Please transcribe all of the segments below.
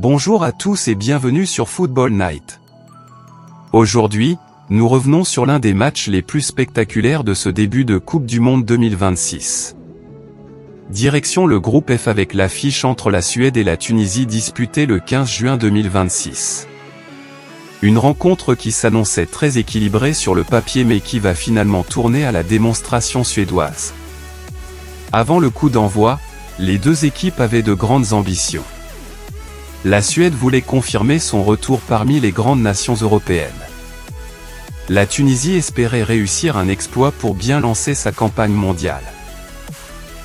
Bonjour à tous et bienvenue sur Football Night. Aujourd'hui, nous revenons sur l'un des matchs les plus spectaculaires de ce début de Coupe du Monde 2026. Direction le groupe F avec l'affiche entre la Suède et la Tunisie disputée le 15 juin 2026. Une rencontre qui s'annonçait très équilibrée sur le papier mais qui va finalement tourner à la démonstration suédoise. Avant le coup d'envoi, les deux équipes avaient de grandes ambitions. La Suède voulait confirmer son retour parmi les grandes nations européennes. La Tunisie espérait réussir un exploit pour bien lancer sa campagne mondiale.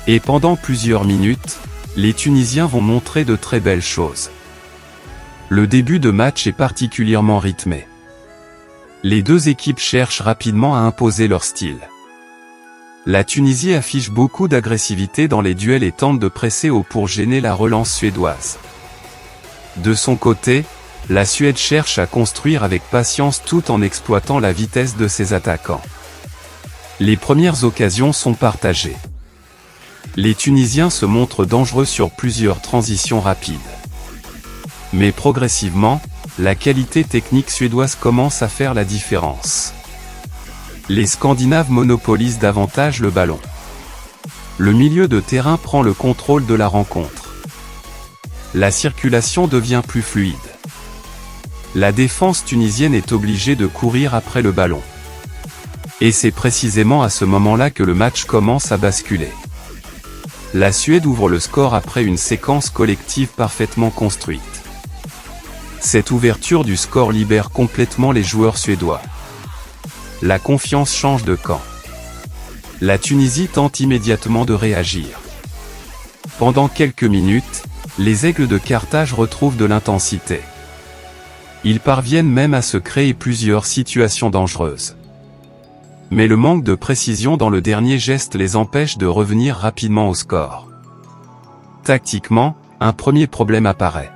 Et pendant plusieurs minutes, les Tunisiens vont montrer de très belles choses. Le début de match est particulièrement rythmé. Les deux équipes cherchent rapidement à imposer leur style. La Tunisie affiche beaucoup d'agressivité dans les duels et tente de presser haut pour gêner la relance suédoise. De son côté, la Suède cherche à construire avec patience tout en exploitant la vitesse de ses attaquants. Les premières occasions sont partagées. Les Tunisiens se montrent dangereux sur plusieurs transitions rapides. Mais progressivement, la qualité technique suédoise commence à faire la différence. Les Scandinaves monopolisent davantage le ballon. Le milieu de terrain prend le contrôle de la rencontre. La circulation devient plus fluide. La défense tunisienne est obligée de courir après le ballon. Et c'est précisément à ce moment-là que le match commence à basculer. La Suède ouvre le score après une séquence collective parfaitement construite. Cette ouverture du score libère complètement les joueurs suédois. La confiance change de camp. La Tunisie tente immédiatement de réagir. Pendant quelques minutes, les Aigles de Carthage retrouvent de l'intensité. Ils parviennent même à se créer plusieurs situations dangereuses. Mais le manque de précision dans le dernier geste les empêche de revenir rapidement au score. Tactiquement, un premier problème apparaît.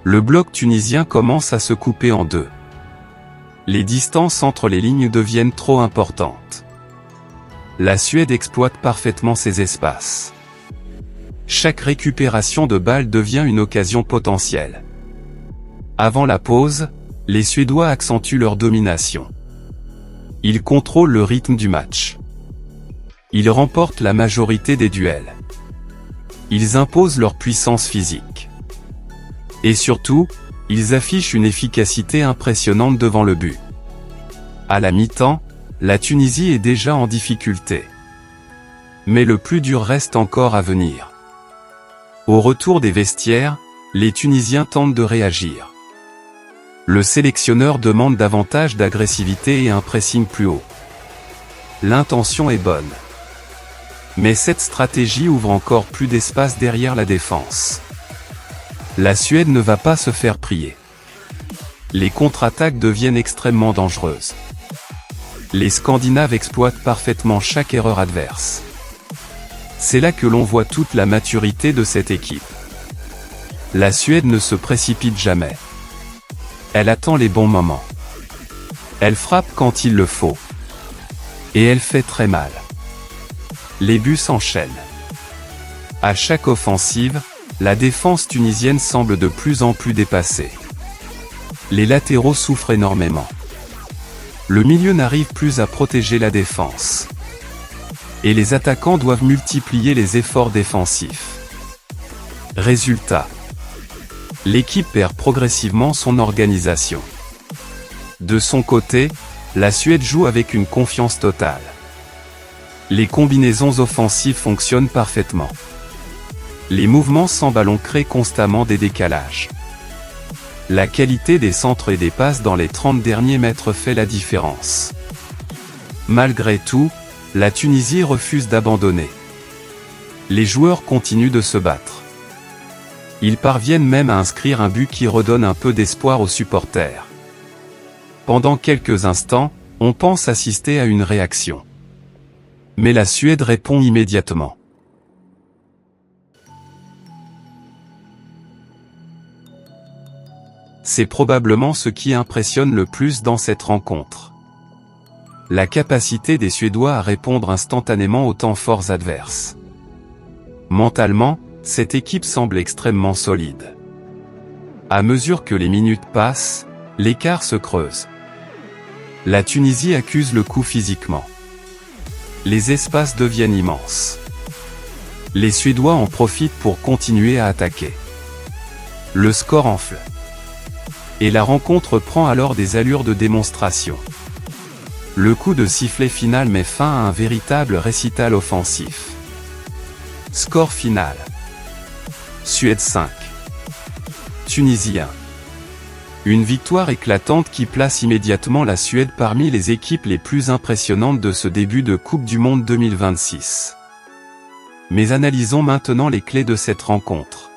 Le bloc tunisien commence à se couper en deux. Les distances entre les lignes deviennent trop importantes. La Suède exploite parfaitement ces espaces. Chaque récupération de balle devient une occasion potentielle. Avant la pause, les Suédois accentuent leur domination. Ils contrôlent le rythme du match. Ils remportent la majorité des duels. Ils imposent leur puissance physique. Et surtout, ils affichent une efficacité impressionnante devant le but. À la mi-temps, la Tunisie est déjà en difficulté. Mais le plus dur reste encore à venir. Au retour des vestiaires, les Tunisiens tentent de réagir. Le sélectionneur demande davantage d'agressivité et un pressing plus haut. L'intention est bonne. Mais cette stratégie ouvre encore plus d'espace derrière la défense. La Suède ne va pas se faire prier. Les contre-attaques deviennent extrêmement dangereuses. Les Scandinaves exploitent parfaitement chaque erreur adverse. C'est là que l'on voit toute la maturité de cette équipe. La Suède ne se précipite jamais. Elle attend les bons moments. Elle frappe quand il le faut. Et elle fait très mal. Les buts s'enchaînent. À chaque offensive, la défense tunisienne semble de plus en plus dépassée. Les latéraux souffrent énormément. Le milieu n'arrive plus à protéger la défense. Et les attaquants doivent multiplier les efforts défensifs. Résultat. L'équipe perd progressivement son organisation. De son côté, la Suède joue avec une confiance totale. Les combinaisons offensives fonctionnent parfaitement. Les mouvements sans ballon créent constamment des décalages. La qualité des centres et des passes dans les 30 derniers mètres fait la différence. Malgré tout, la Tunisie refuse d'abandonner. Les joueurs continuent de se battre. Ils parviennent même à inscrire un but qui redonne un peu d'espoir aux supporters. Pendant quelques instants, on pense assister à une réaction. Mais la Suède répond immédiatement. C'est probablement ce qui impressionne le plus dans cette rencontre. La capacité des Suédois à répondre instantanément aux temps forts adverses. Mentalement, cette équipe semble extrêmement solide. À mesure que les minutes passent, l'écart se creuse. La Tunisie accuse le coup physiquement. Les espaces deviennent immenses. Les Suédois en profitent pour continuer à attaquer. Le score enfle. Et la rencontre prend alors des allures de démonstration. Le coup de sifflet final met fin à un véritable récital offensif. Score final. Suède 5. Tunisie 1. Une victoire éclatante qui place immédiatement la Suède parmi les équipes les plus impressionnantes de ce début de Coupe du Monde 2026. Mais analysons maintenant les clés de cette rencontre.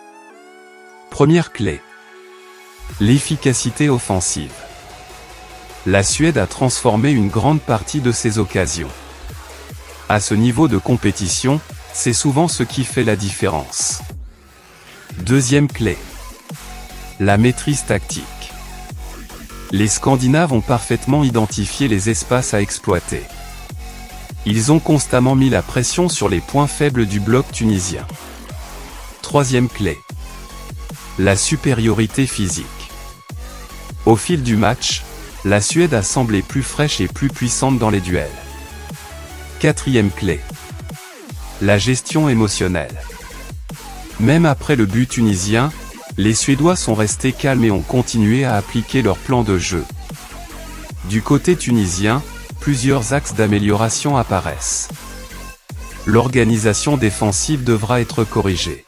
Première clé. L'efficacité offensive. La Suède a transformé une grande partie de ses occasions. À ce niveau de compétition, c'est souvent ce qui fait la différence. Deuxième clé. La maîtrise tactique. Les Scandinaves ont parfaitement identifié les espaces à exploiter. Ils ont constamment mis la pression sur les points faibles du bloc tunisien. Troisième clé. La supériorité physique. Au fil du match, la Suède a semblé plus fraîche et plus puissante dans les duels. Quatrième clé. La gestion émotionnelle. Même après le but tunisien, les Suédois sont restés calmes et ont continué à appliquer leur plan de jeu. Du côté tunisien, plusieurs axes d'amélioration apparaissent. L'organisation défensive devra être corrigée.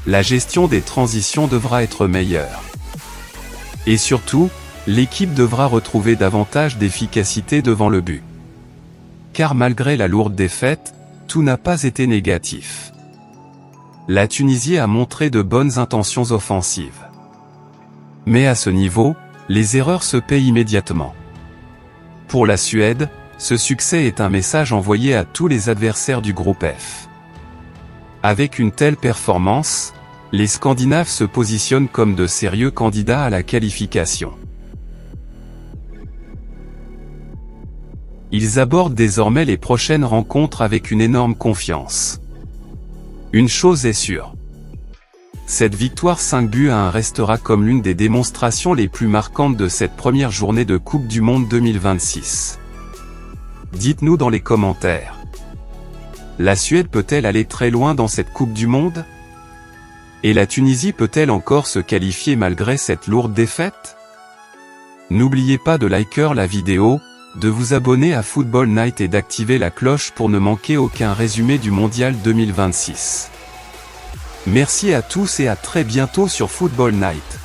La gestion des transitions devra être meilleure. Et surtout, l'équipe devra retrouver davantage d'efficacité devant le but. Car malgré la lourde défaite, tout n'a pas été négatif. La Tunisie a montré de bonnes intentions offensives. Mais à ce niveau, les erreurs se paient immédiatement. Pour la Suède, ce succès est un message envoyé à tous les adversaires du groupe F. Avec une telle performance, les Scandinaves se positionnent comme de sérieux candidats à la qualification. Ils abordent désormais les prochaines rencontres avec une énorme confiance. Une chose est sûre. Cette victoire 5-1 restera comme l'une des démonstrations les plus marquantes de cette première journée de Coupe du Monde 2026. Dites-nous dans les commentaires. La Suède peut-elle aller très loin dans cette Coupe du Monde? Et la Tunisie peut-elle encore se qualifier malgré cette lourde défaite? N'oubliez pas de liker la vidéo, de vous abonner à Football Night et d'activer la cloche pour ne manquer aucun résumé du Mondial 2026. Merci à tous et à très bientôt sur Football Night.